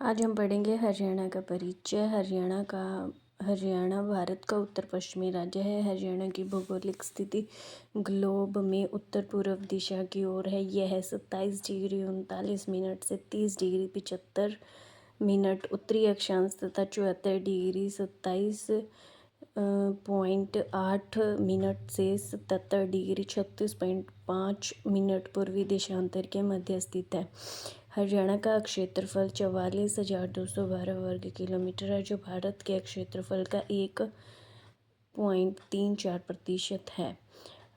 आज हम पढ़ेंगे हरियाणा का परिचय। हरियाणा भारत का उत्तर पश्चिमी राज्य है। हरियाणा की भौगोलिक स्थिति ग्लोब में उत्तर पूर्व दिशा की ओर है। यह 27 डिग्री 39 मिनट से 30 डिग्री 75 मिनट उत्तरी अक्षांश तथा 74 डिग्री 27.8 मिनट से 77 डिग्री 36.5 मिनट पूर्वी देशांतर के मध्य स्थित है। हरियाणा का क्षेत्रफल 44,212 वर्ग किलोमीटर है, जो भारत के क्षेत्रफल का 1.34% है।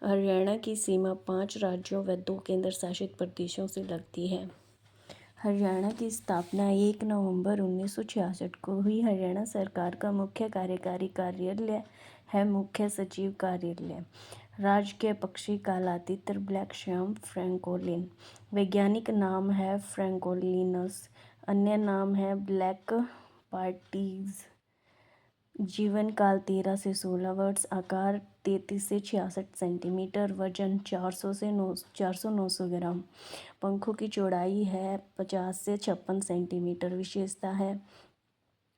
हरियाणा की सीमा 5 राज्यों व 2 केंद्र शासित प्रदेशों से लगती है। हरियाणा की स्थापना 1 नवंबर 1966 को हुई। हरियाणा सरकार का मुख्य कार्यकारी कार्यालय है मुख्य सचिव कार्यालय। राजकीय पक्षी कालातीतर ब्लैक श्याम फ्रैंकोलिन। वैज्ञानिक नाम है फ्रैंकोलिनस। अन्य नाम है ब्लैक पार्टीज। जीवन काल 13 से 16 वर्ष। आकार 33 से 66 सेंटीमीटर। वजन 400 ग्राम। पंखों की चौड़ाई है 50 से 56 सेंटीमीटर। विशेषता है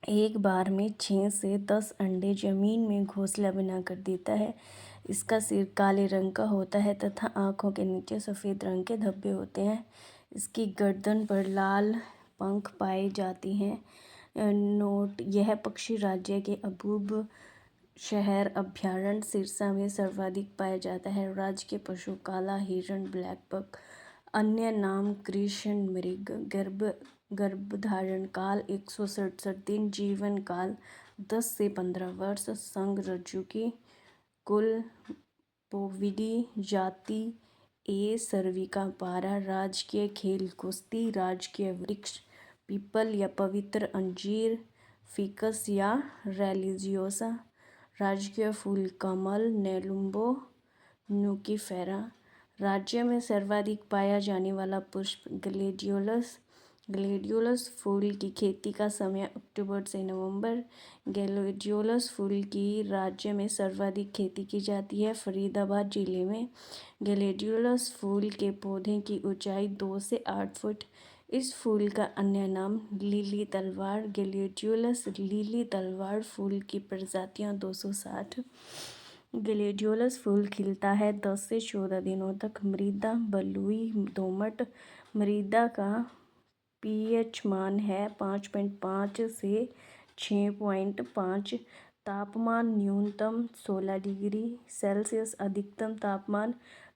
एक बार में 6 से 10 अंडे जमीन में घोंसला बनाकर देता है। इसका सिर काले रंग का होता है तथा आँखों के नीचे सफ़ेद रंग के धब्बे होते हैं। इसकी गर्दन पर लाल पंख पाए जाते हैं। नोट: यह पक्षी राज्य के अबूब शहर अभयारण्य सिरसा में सर्वाधिक पाया जाता है। राज्य के पशु काला हिरण ब्लैक बक। अन्य नाम कृष्ण मृग। गर्भधारण काल 167 दिन। जीवन काल 10 से 15 वर्ष। संघ रज्जु की कुल पोविडी। जाति ए सर्विकापारा। राजकीय खेल कुश्ती। राजकीय वृक्ष पीपल या पवित्र अंजीर फिकस या रेलिजियोसा। राजकीय फूल कमल नेलुम्बो न्यूकीफेरा। राज्य में सर्वाधिक पाया जाने वाला पुष्प ग्लेडियोलस। ग्लेडियोलस फूल की खेती का समय अक्टूबर से नवंबर। ग्लेडियोलस फूल की राज्य में सर्वाधिक खेती की जाती है फरीदाबाद जिले में। ग्लेडियोलस फूल के पौधे की ऊंचाई 2 से 8 फुट। इस फूल का अन्य नाम लिली तलवार। ग्लेडियोलस लिली तलवार फूल की प्रजातियां 260। ग्लेडियोलस फूल खिलता है 10 से 14 दिनों तक। मृदा बलुई दोमट। मृदा का पीएच मान है 5.5 से 6.5। तापमान न्यूनतम 16 डिग्री सेल्सियस। अधिकतम तापमान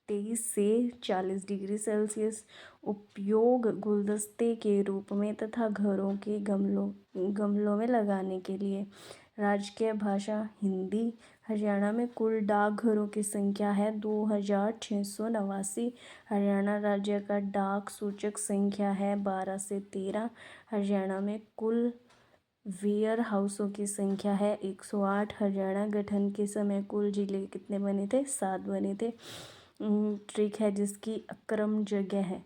23 से 40 डिग्री सेल्सियस। उपयोग गुलदस्ते के रूप में तथा घरों के गमलों में लगाने के लिए। राजकीय भाषा हिंदी। हरियाणा में कुल डाकघरों की संख्या है 2689। हरियाणा राज्य का डाक सूचक संख्या है 12 से 13। हरियाणा में कुल वेयर हाउसों की संख्या है 108। हरियाणा गठन के समय कुल जिले कितने बने थे? 7 बने थे। ट्रिक है जिसकी अक्रम जगह है।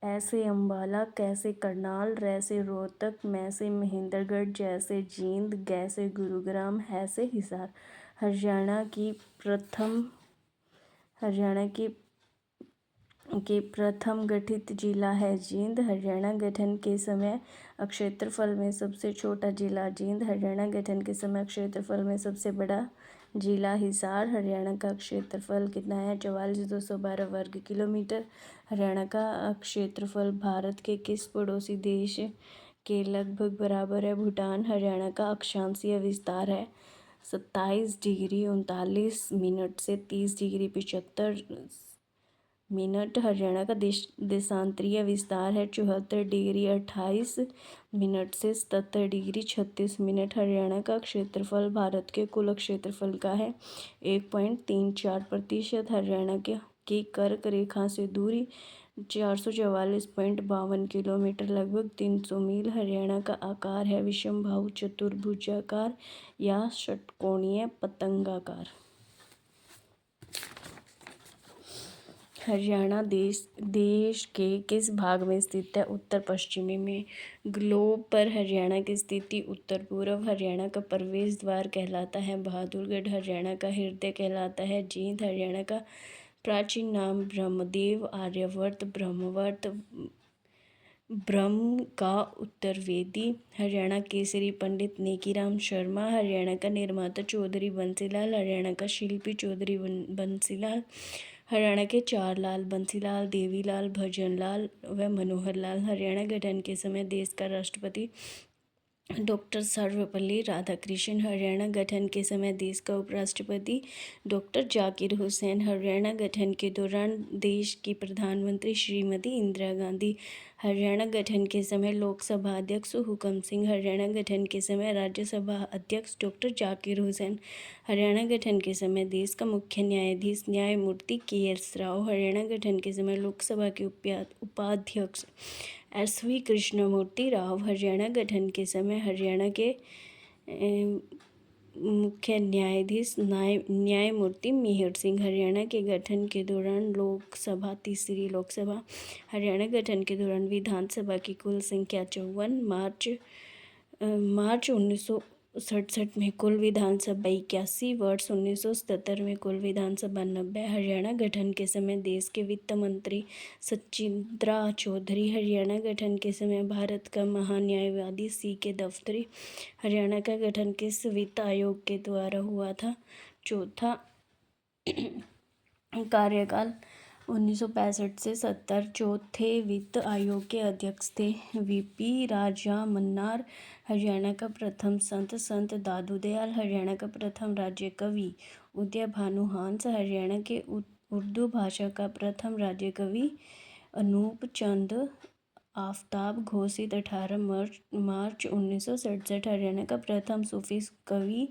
ऐसे अम्बाला, कैसे करनाल, रैसे रोहतक, मैसे महेंद्रगढ़, जैसे जींद, गैसे गुरुग्राम, हैसे हिसार। हरियाणा के प्रथम गठित जिला है जींद। हरियाणा गठन के समय क्षेत्रफल में सबसे छोटा जिला जींद। हरियाणा गठन के समय क्षेत्रफल में सबसे बड़ा जिला हिसार। हरियाणा का क्षेत्रफल कितना है? 44,212 वर्ग किलोमीटर। हरियाणा का क्षेत्रफल भारत के किस पड़ोसी देश के लगभग बराबर है? भूटान। हरियाणा का अक्षांशीय विस्तार है 27 डिग्री 39 मिनट से 30 डिग्री 75 मिनट। हरियाणा का देशांतरीय विस्तार है 74 डिग्री 28 मिनट से 77 डिग्री 36 मिनट। हरियाणा का क्षेत्रफल भारत के कुल क्षेत्रफल का है 1.34%। हरियाणा की कर्क रेखा से दूरी 444.52 किलोमीटर लगभग 300 मील। हरियाणा का आकार है विषमबाहु चतुर्भुजाकार या षटकोणीय पतंगाकार। हरियाणा देश के किस भाग में स्थित है? उत्तर पश्चिमी में। ग्लोब पर हरियाणा की स्थिति उत्तर पूर्व। हरियाणा का प्रवेश द्वार कहलाता है बहादुरगढ़। हरियाणा का हृदय कहलाता है जींद। हरियाणा का प्राचीन नाम ब्रह्मदेव, आर्यावर्त, ब्रह्मवर्त, ब्रह्म का उत्तरवेदी। हरियाणा केसरी पंडित नेकीराम शर्मा। हरियाणा का निर्माता चौधरी बंसीलाल। हरियाणा का शिल्पी चौधरी बंसीलाल। हरियाणा के चार लाल बंसीलाल, देवीलाल, भजनलाल व मनोहर लाल। हरियाणा गठन के समय देश का राष्ट्रपति डॉक्टर सर्वपल्ली राधाकृष्णन। हरियाणा गठन के समय देश का उपराष्ट्रपति डॉक्टर जाकिर हुसैन। हरियाणा गठन के दौरान देश की प्रधानमंत्री श्रीमती इंदिरा गांधी। हरियाणा गठन के समय लोकसभा अध्यक्ष हुकम सिंह। हरियाणा गठन के समय राज्यसभा अध्यक्ष डॉक्टर जाकिर हुसैन। हरियाणा गठन के समय देश का मुख्य न्यायाधीश न्यायमूर्ति के.एस. राव। हरियाणा गठन के समय लोकसभा के उपाध्यक्ष SV कृष्णमूर्ति राव। हरियाणा गठन के समय हरियाणा के मुख्य न्यायाधीश न्यायमूर्ति मिहिर सिंह। हरियाणा के गठन के दौरान लोकसभा तीसरी लोकसभा। हरियाणा गठन के दौरान विधानसभा की कुल संख्या 54। मार्च 1967 में कुल विधानसभा 81। वर्ष 1977 में कुल विधानसभा 90। हरियाणा गठन के समय देश के वित्त मंत्री सचिंद्रा चौधरी। हरियाणा गठन के समय भारत का महान्यायवादी C.K. दफ्तरी। हरियाणा का गठन किस वित्त आयोग के द्वारा हुआ था? चौथा कार्यकाल 1965 से 70। चौथे वित्त आयोग के अध्यक्ष थे VP राजा मन्नार। हरियाणा का प्रथम संत दादू दयाल। हरियाणा का प्रथम राज्य कवि उदय भानु हंस। हरियाणा के उर्दू भाषा का प्रथम राज्य कवि अनूप चंद आफ्ताब। घोषित 18 मार्च 1967। हरियाणा का प्रथम सूफी कवि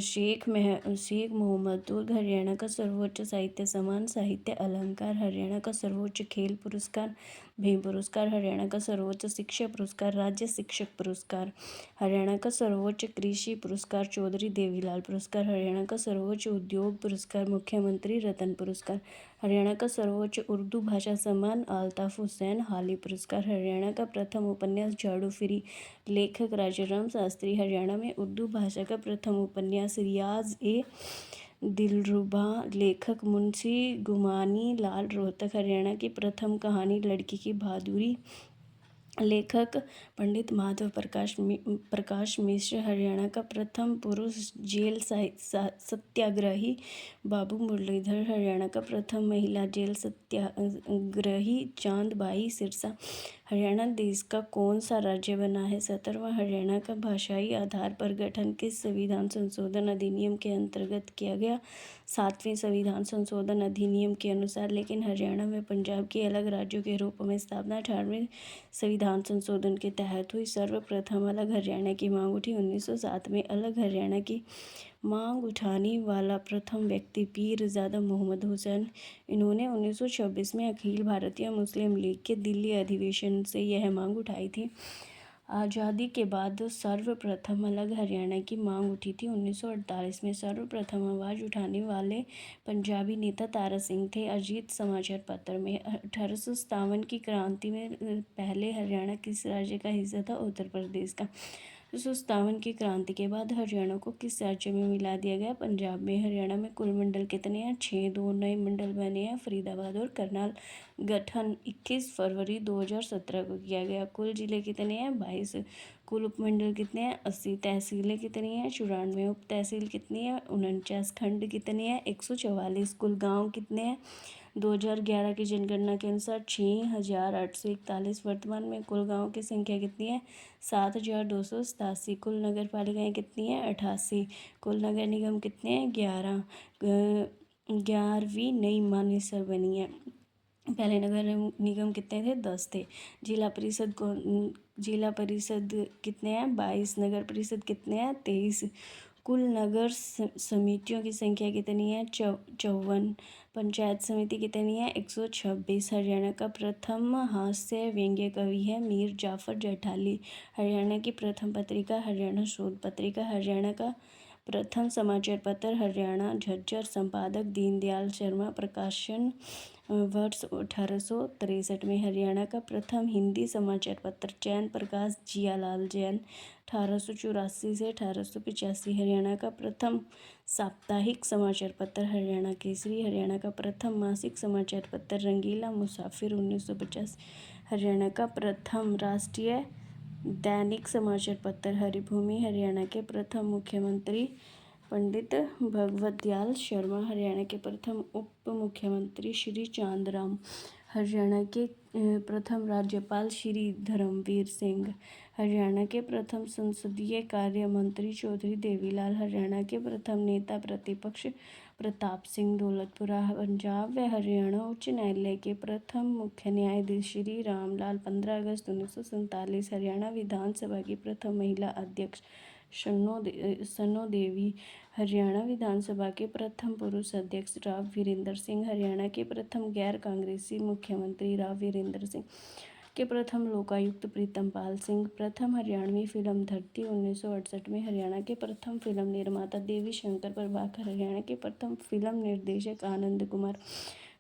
शेख मोहम्मद तुर्क। हरियाणा का सर्वोच्च साहित्य सम्मान साहित्य अलंकार। हरियाणा का सर्वोच्च खेल पुरस्कार भीम पुरस्कार। हरियाणा का सर्वोच्च शिक्षा पुरस्कार राज्य शिक्षक पुरस्कार। हरियाणा का सर्वोच्च कृषि पुरस्कार चौधरी देवीलाल पुरस्कार। हरियाणा का सर्वोच्च उद्योग पुरस्कार मुख्यमंत्री रतन पुरस्कार। हरियाणा का सर्वोच्च उर्दू भाषा सम्मान अल्ताफ हुसैन हाली पुरस्कार। हरियाणा का प्रथम उपन्यास झाड़ू फिरी लेखक राजाराम शास्त्री। हरियाणा में उर्दू भाषा का प्रथम उपन्यास रियाज-ए-दिलरुबा लेखक मुंशी गुमानी लाल रोहतक। हरियाणा की प्रथम कहानी लड़की की बहादुरी लेखक पंडित माधव प्रकाश मिश्र। हरियाणा का प्रथम पुरुष जेल सत्याग्रही बाबू मुरलीधर। हरियाणा का प्रथम महिला जेल सत्याग्रही चांदबाई सिरसा। हरियाणा देश का कौन सा राज्य बना है? 17वां। हरियाणा का भाषाई आधार पर गठन किस संविधान संशोधन अधिनियम के अंतर्गत किया गया? 7वें संविधान संशोधन अधिनियम के अनुसार। लेकिन हरियाणा व पंजाब की अलग राज्यों के रूप में स्थापना 18वें संविधान संशोधन के तहत हुई। सर्वप्रथम अलग हरियाणा की मांग उठी 1907 में। अलग हरियाणा की मांग उठाने वाला प्रथम व्यक्ति पीरजादा मोहम्मद हुसैन। इन्होंने 1926 में अखिल भारतीय मुस्लिम लीग के दिल्ली अधिवेशन से यह मांग उठाई थी। आज़ादी के बाद सर्वप्रथम अलग हरियाणा की मांग उठी थी 1948 में। सर्वप्रथम आवाज़ उठाने वाले पंजाबी नेता तारा सिंह थे। अजीत समाचार पत्र में 1857 की क्रांति में पहले हरियाणा किस राज्य का हिस्सा था? उत्तर प्रदेश का। 1857 की क्रांति के बाद हरियाणा को किस राज्य में मिला दिया गया? पंजाब में। हरियाणा में कुल मंडल कितने हैं? 6। 2 नए मंडल बने हैं फरीदाबाद और करनाल। गठन 21 फरवरी 2017 को किया गया। कुल जिले कितने हैं? 22। कुल उपमंडल कितने हैं? 80। तहसीलें कितनी हैं? 94। उप तहसील कितनी है? 49। खंड कितने हैं? 144। कुल गांव कितने हैं? 2011 की जनगणना के अनुसार 6,841। वर्तमान में कुल गाँव की संख्या कितनी है? 7,287। कुल नगर पालिकाएँ कितनी हैं? 88। कुल नगर निगम कितने हैं? 11। 11वीं नई मानेसर बनी है। पहले नगर निगम कितने थे? 10 थे। जिला परिषद कितने हैं? 22। नगर परिषद कितने हैं? 23। कुल नगर समितियों की संख्या कितनी है? 54। पंचायत समिति कितनी है? 126। हरियाणा का प्रथम हास्य व्यंग्य कवि है मीर जाफर जेठाली। हरियाणा की प्रथम पत्रिका हरियाणा शोध पत्रिका। हरियाणा का प्रथम समाचार पत्र हरियाणा झज्जर। संपादक दीनदयाल शर्मा। प्रकाशन वर्ष 1863 में। हरियाणा का प्रथम हिंदी समाचार पत्र चैन प्रकाश जियालाल जैन 1884 से 1885। हरियाणा का प्रथम साप्ताहिक समाचार पत्र हरियाणा केसरी। हरियाणा का प्रथम मासिक समाचार पत्र रंगीला मुसाफिर 1950। हरियाणा का प्रथम राष्ट्रीय दैनिक समाचार पत्र हरिभूमि। हरियाणा के प्रथम मुख्यमंत्री पंडित भगवत दयाल शर्मा। हरियाणा के प्रथम उप मुख्यमंत्री श्री चांदराम। हरियाणा के प्रथम राज्यपाल श्री धर्मवीर सिंह। हरियाणा के प्रथम संसदीय कार्य मंत्री चौधरी देवीलाल। हरियाणा के प्रथम नेता प्रतिपक्ष प्रताप सिंह दौलतपुरा। पंजाब व हरियाणा उच्च न्यायालय के प्रथम मुख्य न्यायाधीश श्री रामलाल। 15 अगस्त 1947। हरियाणा विधानसभा की प्रथम महिला अध्यक्ष सनो देवी। हरियाणा विधानसभा के प्रथम पुरुष अध्यक्ष राव वीरेंद्र सिंह। हरियाणा के प्रथम गैर कांग्रेसी मुख्यमंत्री राव वीरेंद्र सिंह के प्रथम लोकायुक्त प्रीतम पाल सिंह। प्रथम हरियाणवी फिल्म धरती 1968 में। हरियाणा के प्रथम फिल्म निर्माता देवी शंकर प्रभाकर। हरियाणा के प्रथम फिल्म निर्देशक आनंद कुमार।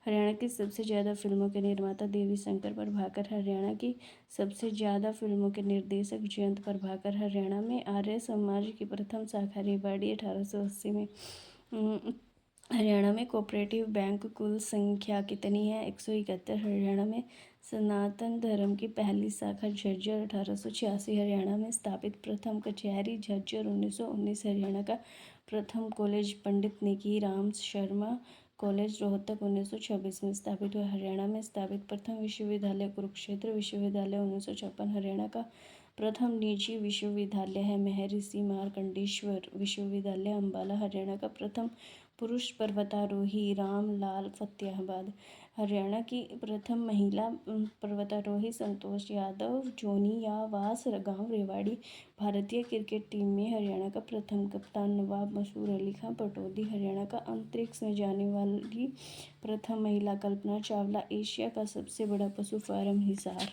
हरियाणा की सबसे ज़्यादा फिल्मों के निर्माता देवी शंकर प्रभाकर। हरियाणा की सबसे ज़्यादा फिल्मों के निर्देशक जयंत प्रभाकर। हरियाणा में आर्य समाज की प्रथम शाखा रेवाड़ी 1880 में। हरियाणा में कोऑपरेटिव बैंक कुल संख्या कितनी है? 171। हरियाणा में सनातन धर्म की पहली शाखा झज्जर 1886। हरियाणा में स्थापित प्रथम कचहरी झज्जर 1919। हरियाणा का प्रथम कॉलेज पंडित निकी राम शर्मा कॉलेज रोहतक 1926 में स्थापित हुआ। हरियाणा में स्थापित प्रथम विश्वविद्यालय कुरुक्षेत्र विश्वविद्यालय 1956। हरियाणा का प्रथम निजी विश्वविद्यालय है महर्षि मार्कंडेश्वर विश्वविद्यालय अंबाला। हरियाणा का प्रथम पुरुष पर्वतारोही रामलाल फतेहाबाद। हरियाणा की प्रथम महिला पर्वतारोही संतोष यादव जोनियावास गांव रेवाड़ी। भारतीय क्रिकेट टीम में हरियाणा का प्रथम कप्तान नवाब मशहूर अली खां पटौदी। हरियाणा का अंतरिक्ष में जाने वाली प्रथम महिला कल्पना चावला। एशिया का सबसे बड़ा पशु फार्म हिसार।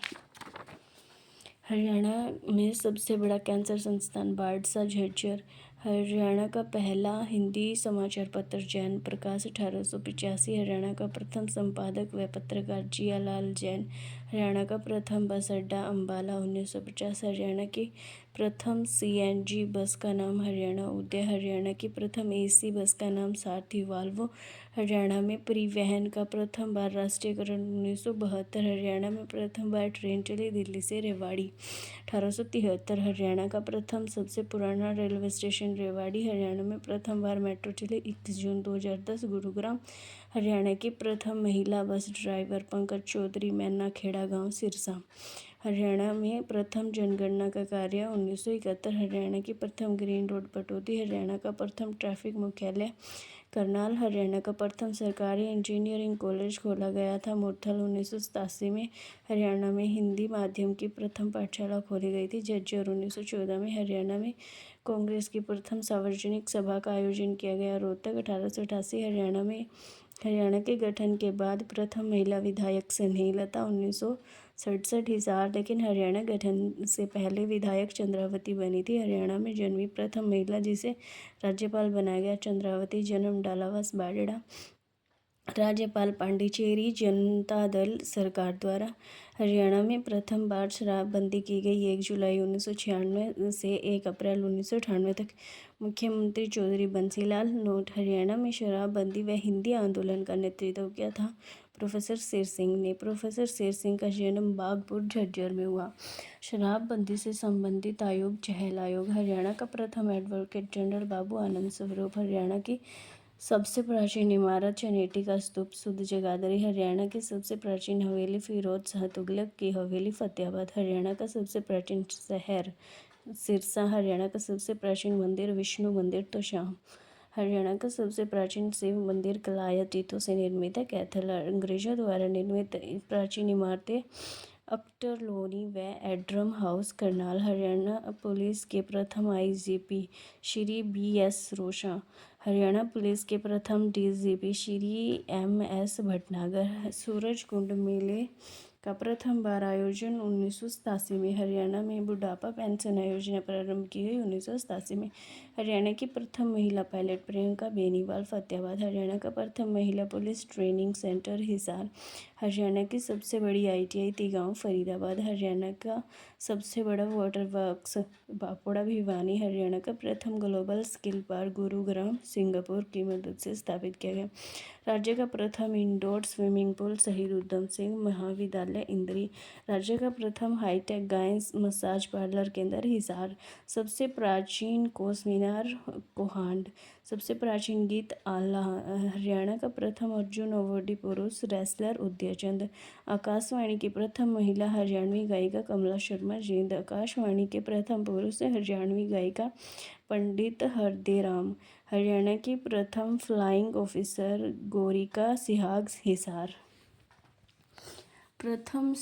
हरियाणा में सबसे बड़ा कैंसर संस्थान बाड़सा झज्जर। हरियाणा का पहला हिंदी समाचार पत्र जैन प्रकाश 1885। हरियाणा का प्रथम संपादक व पत्रकार जियालाल जैन। हरियाणा का प्रथम बस अड्डा अंबाला 1950। हरियाणा की प्रथम CNG बस का नाम हरियाणा उदय। हरियाणा की प्रथम AC बस का नाम सारथी वाल्वो। हरियाणा में परिवहन का प्रथम बार राष्ट्रीयकरण 1972। हरियाणा में प्रथम बार ट्रेन चली दिल्ली से रेवाड़ी 1873। हरियाणा का प्रथम सबसे पुराना रेलवे स्टेशन रेवाड़ी। हरियाणा में प्रथम बार मेट्रो चली 21 जून 2010 गुरुग्राम। हरियाणा की प्रथम महिला बस ड्राइवर पंकज चौधरी मैना खेड़ा गांव सिरसा। हरियाणा में प्रथम जनगणना का कार्य 1971। हरियाणा की प्रथम ग्रीन रोड पटौदी। हरियाणा का प्रथम ट्रैफिक मुख्यालय करनाल। हरियाणा का प्रथम सरकारी इंजीनियरिंग कॉलेज खोला गया था मुरथल 1987 में। हरियाणा में हिंदी माध्यम की प्रथम पाठशाला खोली गई थी झज्जर 1914 में। हरियाणा में कांग्रेस की प्रथम सार्वजनिक सभा का आयोजन किया गया रोहतक 1888। हरियाणा के गठन के बाद प्रथम महिला विधायक स्नेहलता 1967 हिसार। लेकिन हरियाणा गठन से पहले विधायक चंद्रावती बनी थी। हरियाणा में जन्मी प्रथम महिला जिसे राज्यपाल बनाया गया चंद्रावती। जन्म डालावास बाडेड़ा। राज्यपाल पांडिचेरी जनता दल सरकार द्वारा। हरियाणा में प्रथम बार शराबबंदी की गई 1 जुलाई 1996 से 1 अप्रैल 1998 तक। मुख्यमंत्री चौधरी बंसीलाल। नोट: हरियाणा में शराबबंदी व हिंदी आंदोलन का नेतृत्व किया था प्रोफेसर शेर सिंह ने। प्रोफेसर शेर सिंह का जन्म बागपुर झज्जर में हुआ। शराबबंदी से संबंधित आयोग चहल आयोग। हरियाणा का प्रथम एडवोकेट जनरल बाबू आनंद स्वरूप। हरियाणा की सबसे प्राचीन इमारत चनेटी का स्तूप शुद्ध जगाधरी। हरियाणा की सबसे प्राचीन हवेली फिरोज शाह तुगलक की हवेली फतेहाबाद। हरियाणा का सबसे प्राचीन शहर सिरसा। हरियाणा का सबसे प्राचीन मंदिर विष्णु मंदिर तोशाम। हरियाणा का सबसे प्राचीन शिव मंदिर कलायत ईंटों से निर्मित है कैथल। अंग्रेजों द्वारा निर्मित प्राचीन इमारतें अक्टरलोनी व एड्रम हाउस करनाल। हरियाणा पुलिस के प्रथम IGP Shri BS रोशा। Haryana police के प्रथम DGP श्री MS भटनागर। सूरजकुंड मेले का प्रथम बार आयोजन 1987 में। हरियाणा में बुढ़ापा पेंशन योजना प्रारंभ की गई 1987 में। हरियाणा की प्रथम महिला पायलट प्रियंका बेनीवाल फतेहाबाद। हरियाणा का प्रथम महिला police training centre Hisar. Haryana की सबसे बड़ी ITI तिगांव फरीदाबाद। हरियाणा का सबसे बड़ा वाटर वर्क्स बापोड़ा भिवानी। हरियाणा का प्रथम global skill park Gurugram Singapore की मदद से स्थापित किया गया। राज्य का प्रथम इंडोर स्विमिंग पूल शहीद उधम सिंह महाविद्यालय विश्वविद्यालय इंद्री। राज्य का प्रथम हाईटेक गाय मसाज पार्लर केंद्र हिसार। सबसे प्राचीन कोस मीनार कोहांड। सबसे प्राचीन गीत आल्हा। हरियाणा का प्रथम अर्जुन अवॉर्डी पुरुष रेसलर उदयचंद। आकाशवाणी की प्रथम महिला हरियाणवी गायिका कमला शर्मा जींद। आकाशवाणी के प्रथम पुरुष हरियाणवी गायिका पंडित हरदेराम। हरियाणा की प्रथम फ्लाइंग ऑफिसर गोरिका सिहाग हिसार। प्रथम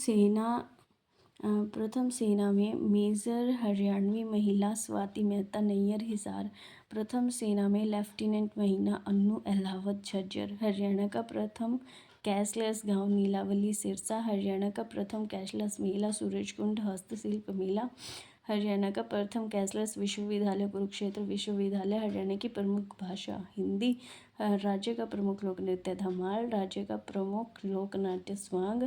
सेना में मेजर हरियाणवी महिला स्वाति मेहता नैयर हिसार। प्रथम सेना में लेफ्टिनेंट महिला अन्नू अहलावत झज्जर। हरियाणा का प्रथम कैशलेस गांव नीलावली सिरसा। हरियाणा का प्रथम कैशलेस मेला सूरजकुंड हस्तशिल्प मेला। हरियाणा का प्रथम कैशलेस विश्वविद्यालय कुरुक्षेत्र विश्वविद्यालय। हरियाणा की प्रमुख भाषा हिंदी। राज्य का प्रमुख लोक नृत्य धमाल। राज्य का प्रमुख लोक नाट्य स्वांग।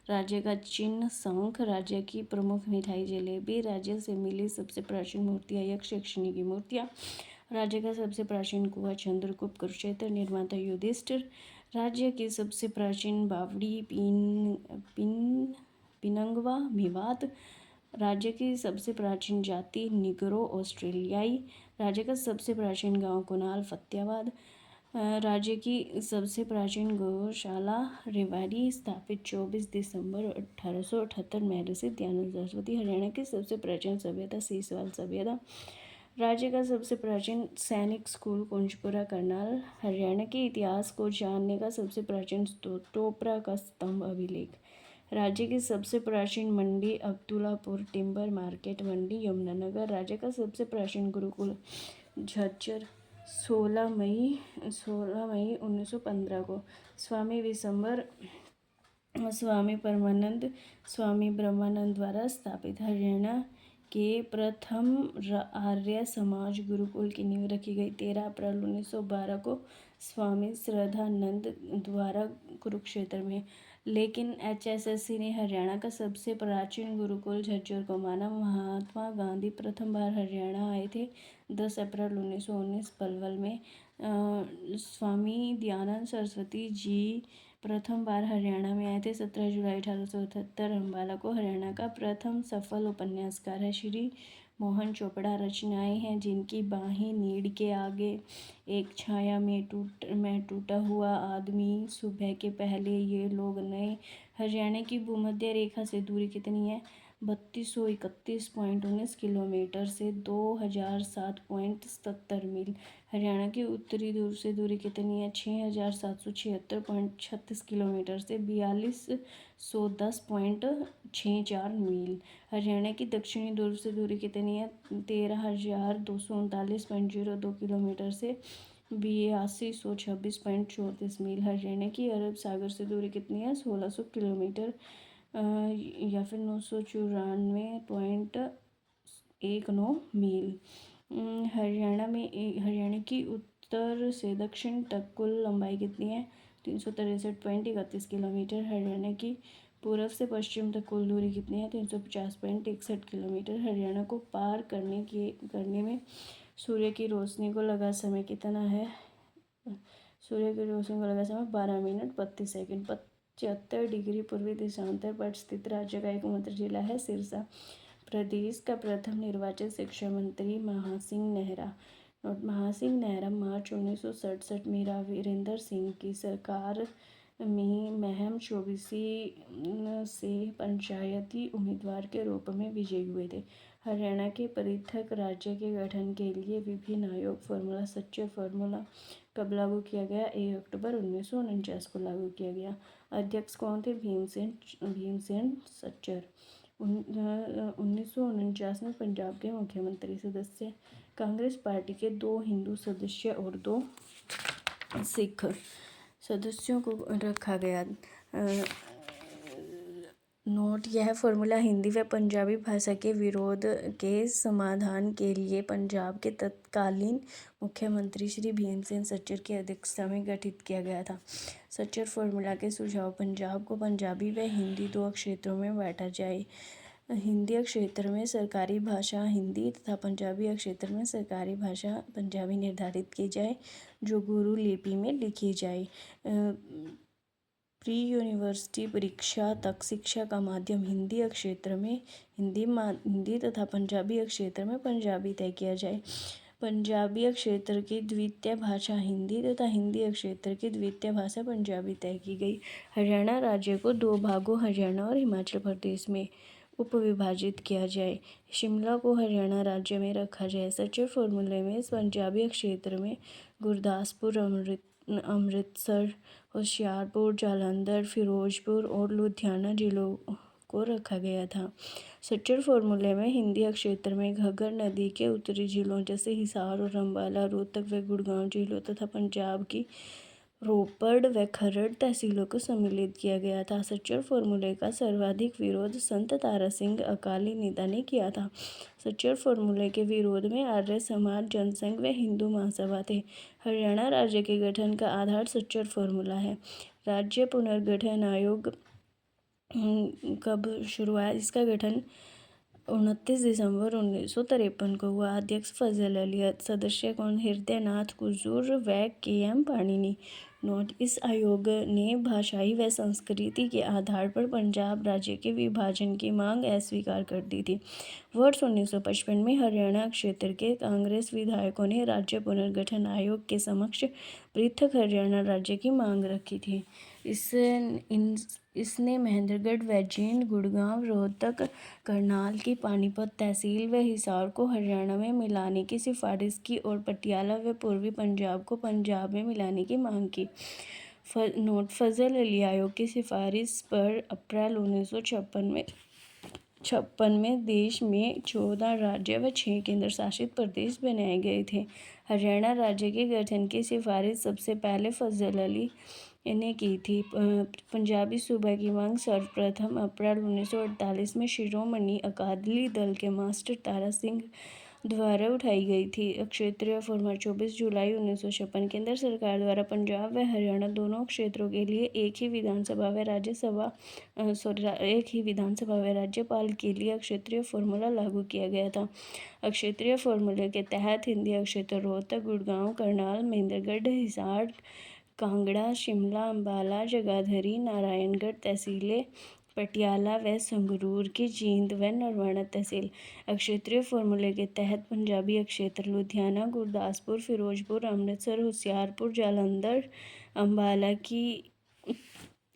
राज्य का चिन्ह शंख। राज्य की प्रमुख मिठाई जलेबी। राज्य से मिली सबसे प्राचीन मूर्तियाँ यक्ष यक्षिणी की मूर्तियाँ। राज्य का सबसे प्राचीन कुआं चंद्रगुप्त कुरुक्षेत्र निर्माता युधिष्ठिर। राज्य की सबसे प्राचीन बावड़ी पिनंगवा मेवात। राज्य की सबसे प्राचीन जाति निग्रो ऑस्ट्रेलियाई। राज्य का सबसे प्राचीन गांव कुनाल फतेहाबाद। राज्य की सबसे प्राचीन गौशाला रेवाड़ी स्थापित 24 दिसंबर 1878 महर्षि दयानंद सरस्वती। हरियाणा की सबसे प्राचीन सभ्यता सीसवाल सभ्यता। राज्य का सबसे प्राचीन सैनिक स्कूल कुंजपुरा करनाल। हरियाणा के इतिहास को जानने का सबसे प्राचीन स्रोत टोपरा का स्तंभ अभिलेख। राज्य की सबसे प्राचीन मंडी अब्दुल्लापुर टिम्बर मार्केट मंडी यमुनानगर। राज्य का सबसे प्राचीन गुरुकुल झज्जर 16 मई 1915 को स्वामी विशंबर स्वामी परमानंद स्वामी ब्रह्मानंद द्वारा स्थापित। हरियाणा के प्रथम आर्य समाज गुरुकुल की नींव रखी गई 13 अप्रैल 1912 को स्वामी श्रद्धानंद द्वारा कुरुक्षेत्र में। लेकिन HSSC ने हरियाणा का सबसे प्राचीन गुरुकुल झज्जर को माना। महात्मा गांधी प्रथम बार हरियाणा आए थे 10 अप्रैल 1919 पलवल में। स्वामी दयानंद सरस्वती जी प्रथम बार हरियाणा में आए थे 17 जुलाई 1878 अम्बाला को। हरियाणा का प्रथम सफल उपन्यासकार है श्री मोहन चोपड़ा। रचनाएं हैं जिनकी बाहें नीड़ के आगे, एक छाया में टूटा हुआ आदमी, सुबह के पहले, ये लोग नए। हरियाणा की भूमध्य रेखा से दूरी कितनी है? 3231.19 किलोमीटर से 2007.77 मील। हरियाणा की उत्तरी ध्रुव से दूरी कितनी है? 6776.36 किलोमीटर से 4210.64 मील। हरियाणा की दक्षिणी ध्रुव से दूरी कितनी है? 13239.02 किलोमीटर से 8226.34 मील। हरियाणा की अरब सागर से दूरी कितनी है? 1600 किलोमीटर या फिर 994.19 मील। हरियाणा की उत्तर से दक्षिण तक कुल लंबाई कितनी है? 363.31 किलोमीटर। हरियाणा की पूर्व से पश्चिम तक कुल दूरी कितनी है? 350.61 किलोमीटर। हरियाणा को पार करने में सूर्य की रोशनी को लगा समय कितना है? सूर्य की रोशनी को लगा समय 12 मिनट 32 सेकंड। 75 डिग्री पूर्वी देशांतर पर स्थित राज्य का एकमात्र जिला है सिरसा। प्रदेश का प्रथम निर्वाचित शिक्षा मंत्री महासिंह नेहरा। महासिंह नेहरा मार्च 1967 में वीरेंद्र सिंह की सरकार में महम चौबीसी से पंचायती उम्मीदवार के रूप में विजयी हुए थे। हरियाणा के पृथक राज्य के गठन के लिए विभिन्न आयोग फॉर्मूला सच्चर फॉर्मूला कब लागू किया गया? 1 अक्टूबर 1949 को लागू किया गया। अध्यक्ष कौन थे? भीमसेन सच्चर। 1949 में पंजाब के मुख्यमंत्री। सदस्य कांग्रेस पार्टी के 2 हिंदू सदस्य और 2 सिख सदस्यों को रखा गया। नोट: यह फॉर्मूला हिंदी व पंजाबी भाषा के विरोध के समाधान के लिए पंजाब के तत्कालीन मुख्यमंत्री श्री भीमसेन सच्चर की अध्यक्षता में गठित किया गया था। सच्चर फॉर्मूला के सुझाव: पंजाब को पंजाबी व हिंदी 2 क्षेत्रों में बांटा जाए। हिंदी क्षेत्र में सरकारी भाषा हिंदी तथा पंजाबी क्षेत्र में सरकारी भाषा पंजाबी निर्धारित की जाए, जो गुरु लिपि में लिखी जाए। प्री यूनिवर्सिटी परीक्षा तक शिक्षा का माध्यम हिंदी क्षेत्र में हिंदी तथा पंजाबी क्षेत्र में पंजाबी तय किया जाए। पंजाबी क्षेत्र की द्वितीय भाषा हिंदी तथा हिंदी क्षेत्र की द्वितीय भाषा पंजाबी तय की गई। हरियाणा राज्य को दो भागों हरियाणा और हिमाचल प्रदेश में उपविभाजित किया जाए। शिमला को हरियाणा राज्य में रखा जाए। सचिव फॉर्मूले में पंजाबी क्षेत्र में गुरदासपुर, अमृतसर, होशियारपुर, जालंधर, फिरोजपुर और लुधियाना जिलों को रखा गया था। सच्चर फॉर्मूले में हिंदी क्षेत्र में घग्गर नदी के उत्तरी जिलों जैसे हिसार और अम्बाला, रोहतक व गुड़गांव जिलों तथा पंजाब की रोपड़ व खरड़ तहसीलों को सम्मिलित किया गया था। सच्चर फॉर्मूले का सर्वाधिक विरोध संत तारा सिंह अकाली नेता ने किया था। सच्चर फॉर्मूले के विरोध में आर्य समाज, जनसंघ व हिंदू महासभा थे। हरियाणा राज्य के गठन का आधार सच्चर फॉर्मूला है। राज्य पुनर्गठन आयोग कब शुरू हुआ? इसका गठन 29 दिसंबर 1953 को हुआ। अध्यक्ष फजल अली, सदस्य कौन? हृदयनाथ कुजूर व के.एम. पाणिनी। नोट: इस आयोग ने भाषाई व संस्कृति के आधार पर पंजाब राज्य के विभाजन की मांग अस्वीकार कर दी थी। वर्ष 1955 में हरियाणा क्षेत्र के कांग्रेस विधायकों ने राज्य पुनर्गठन आयोग के समक्ष पृथक हरियाणा राज्य की मांग रखी थी। इसने महेंद्रगढ़ व जींद, गुड़गांव, रोहतक, करनाल की पानीपत तहसील व हिसार को हरियाणा में मिलाने की सिफारिश की और पटियाला व पूर्वी पंजाब को पंजाब में मिलाने की मांग की। नोट: फजल अली आयोग की सिफारिश पर अप्रैल 1956 में देश में 14 राज्य व 6 केंद्र शासित प्रदेश बनाए गए थे। हरियाणा राज्य के गठन की सिफारिश सबसे पहले फजल अली ने की थी। पंजाबी सूबा की मांग सर्वप्रथम अप्रैल 1948 में शिरोमणि अकाली दल के मास्टर तारा सिंह द्वारा उठाई गई थी। क्षेत्रीय फॉर्मूला 24 जुलाई 1956 केंद्र सरकार द्वारा पंजाब व हरियाणा दोनों क्षेत्रों के लिए एक ही विधानसभा व राज्यपाल के लिए क्षेत्रीय फॉर्मूला लागू किया गया था। क्षेत्रीय फॉर्मूले के तहत हिंदी क्षेत्र रोहतक, गुड़गांव, करनाल, महेंद्रगढ़, हिसार, कांगड़ा, शिमला, अम्बाला, जगाधरी, नारायणगढ़ तहसीलें, पटियाला व संगरूर की जींद व नरवाना तहसील। क्षेत्रीय फॉर्मूले के तहत पंजाबी क्षेत्र लुधियाना, गुरदासपुर, फिरोजपुर, अमृतसर, होशियारपुर, जालंधर, अम्बाला की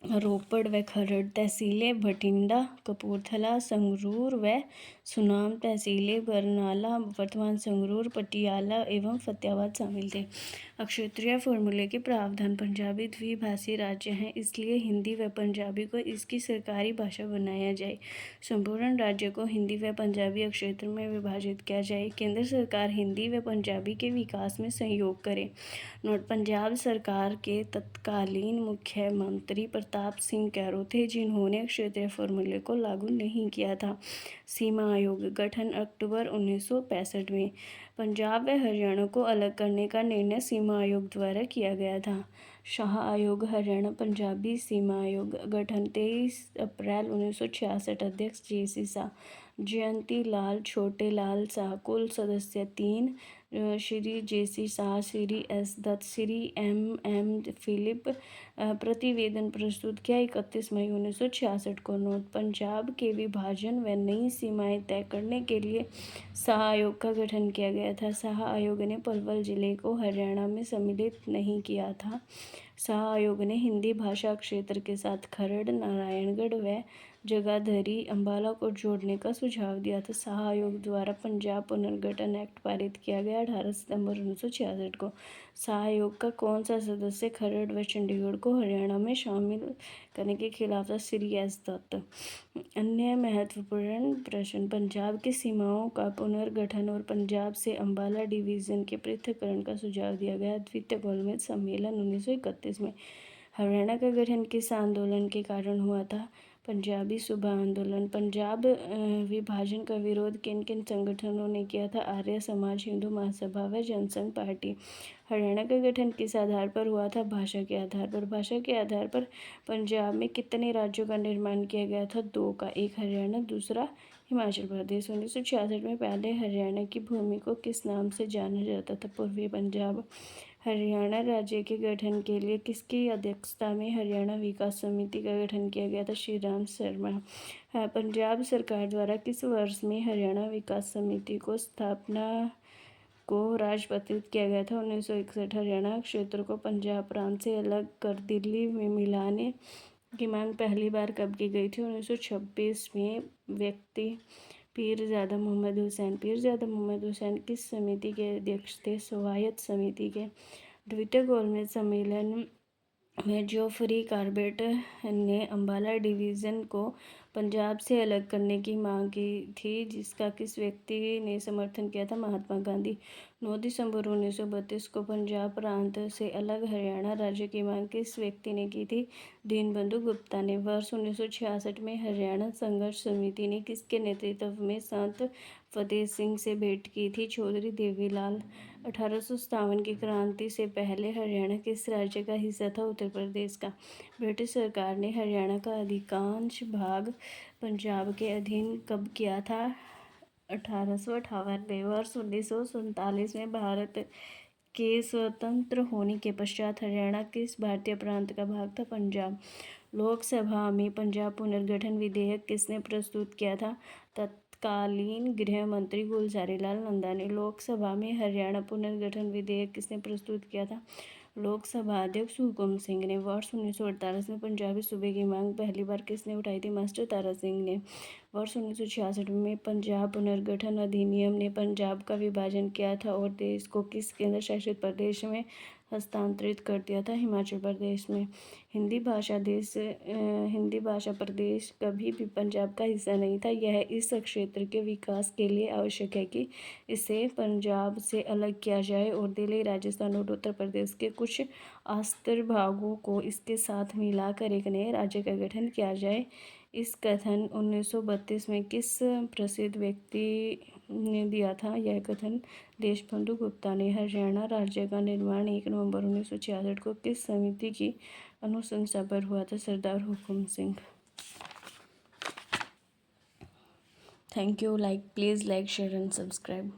रोपड़ व खरड़ तहसीलें, भटिंडा, कपूरथला, संगरूर व सुनाम तहसीलें, बरनाला वर्तमान संगरूर, पटियाला एवं फतेहाबाद शामिल थे। क्षेत्रीय फॉर्मूले के प्रावधान: पंजाबी द्विभाषी राज्य है, इसलिए हिंदी व पंजाबी को इसकी सरकारी भाषा बनाया जाए। संपूर्ण राज्य को हिंदी व पंजाबी क्षेत्र में विभाजित किया जाए। केंद्र सरकार हिंदी व पंजाबी के विकास में सहयोग करे। नोट: पंजाब सरकार के तत्कालीन मुख्यमंत्री प्रताप सिंह कैरो थे, जिन्होंने क्षेत्रीय फॉर्मूले को लागू नहीं किया था। सीमा आयोग गठन अक्टूबर 1965 में। पंजाब व हरियाणा को अलग करने का निर्णय सीमा आयोग द्वारा किया गया था। शाह आयोग हरियाणा पंजाबी सीमा आयोग गठन 23 अप्रैल 1966। अध्यक्ष जे.सी. शाह, जयंती लाल छोटे लाल शाह। कुल सदस्य 3, Shri J C. Shah, Shri S. Dutt, Shri M. Philip. प्रतिवेदन प्रस्तुत किया 31 मई 1966 को। नोट: पंजाब के विभाजन व नई सीमाएं तय करने के लिए शाह आयोग का गठन किया गया था। शाह आयोग ने पलवल जिले को हरियाणा में सम्मिलित नहीं किया था। शाह आयोग ने हिंदी भाषा क्षेत्र के साथ खरड़, नारायणगढ़ व जगाधरी, अम्बाला को जोड़ने का सुझाव दिया था। शाह आयोग द्वारा पंजाब पुनर्गठन एक्ट पारित किया गया 18 सितंबर 1966 को। शाह आयोग का कौन सा सदस्य खरड़ व चंडीगढ़ को हरियाणा में शामिल करने के खिलाफ था? श्री एस. दत्त। अन्य महत्वपूर्ण प्रश्न: पंजाब की सीमाओं का पुनर्गठन और पंजाब से अम्बाला डिवीजन के पृथक्करण का सुझाव दिया गया। द्वितीय गोलमेज सम्मेलन 1931 में। हरियाणा का गठन किस आंदोलन के कारण हुआ था? पंजाबी सूबा आंदोलन। पंजाब विभाजन का विरोध किन किन संगठनों ने किया था? आर्य समाज, हिंदू महासभा व जनसंघ पार्टी। हरियाणा का गठन किस आधार पर हुआ था? भाषा के आधार पर। भाषा के आधार पर पंजाब में कितने राज्यों का निर्माण किया गया था? 2 का, एक हरियाणा, दूसरा हिमाचल प्रदेश। 1966 में पहले हरियाणा की भूमि को किस नाम से जाना जाता था? पूर्वी पंजाब। हरियाणा राज्य के गठन के लिए किसकी अध्यक्षता में हरियाणा विकास समिति का गठन किया गया था? श्री राम शर्मा। पंजाब सरकार द्वारा किस वर्ष में हरियाणा विकास समिति को स्थापना को राजपत्रित किया गया था? 1961। हरियाणा क्षेत्र को पंजाब प्रांत से अलग कर दिल्ली में मिलाने की मांग पहली बार कब की गई थी? 1926 में। व्यक्ति पीरजादा मोहम्मद हुसैन। पीरजादा मोहम्मद हुसैन किस समिति के अध्यक्ष थे? स्वायत्त समिति के। द्वितीय गोलमेज सम्मेलन में जोफ्री कॉर्बेट ने अम्बाला डिवीज़न को पंजाब से अलग करने की मांग की थी, जिसका किस व्यक्ति ने समर्थन किया था? महात्मा गांधी। 9 दिसंबर 1932 को पंजाब प्रांत से अलग हरियाणा राज्य की मांग किस व्यक्ति ने की थी? दीनबंधु गुप्ता ने। वर्ष 1966 में हरियाणा संघर्ष समिति ने किसके नेतृत्व में संत फतेह सिंह से भेंट की थी? चौधरी देवीलाल। 1857 की क्रांति से पहले हरियाणा किस राज्य का हिस्सा था? उत्तर प्रदेश का। ब्रिटिश सरकार ने हरियाणा का अधिकांश भाग पंजाब के अधीन कब किया था? 1858 में। वर्ष 1947 में भारत के स्वतंत्र होने के पश्चात हरियाणा किस भारतीय प्रांत का भाग था? पंजाब। लोकसभा में पंजाब पुनर्गठन विधेयक किसने प्रस्तुत किया था? तत्कालीन गृह मंत्री गुलज़ारी लाल नंदा ने। लोकसभा में हरियाणा पुनर्गठन विधेयक किसने प्रस्तुत किया था? लोकसभा अध्यक्ष हुकुम सिंह ने। वर्ष 1948 में पंजाबी सूबे की मांग पहली बार किसने उठाई थी? मास्टर तारा सिंह ने। वर्ष 1966 में पंजाब पुनर्गठन अधिनियम ने पंजाब का विभाजन किया था और देश को किस केंद्र शासित प्रदेश में हस्तांतरित कर दिया था? हिमाचल प्रदेश में। हिंदी भाषा प्रदेश कभी भी पंजाब का हिस्सा नहीं था। यह इस क्षेत्र के विकास के लिए आवश्यक है कि इसे पंजाब से अलग किया जाए और दिल्ली, राजस्थान और उत्तर प्रदेश के कुछ आस्तर भागों को इसके साथ मिलाकर एक नए राज्य का गठन किया जाए। इस कथन 1932 में किस प्रसिद्ध व्यक्ति ने दिया था? यह कथन देशबंधु गुप्ता ने। हरियाणा राज्य का निर्माण 1 नवंबर 1966 को किस समिति की अनुशंसा पर हुआ था? Sardar Hukam Singh. Thank you. Please like, share and subscribe.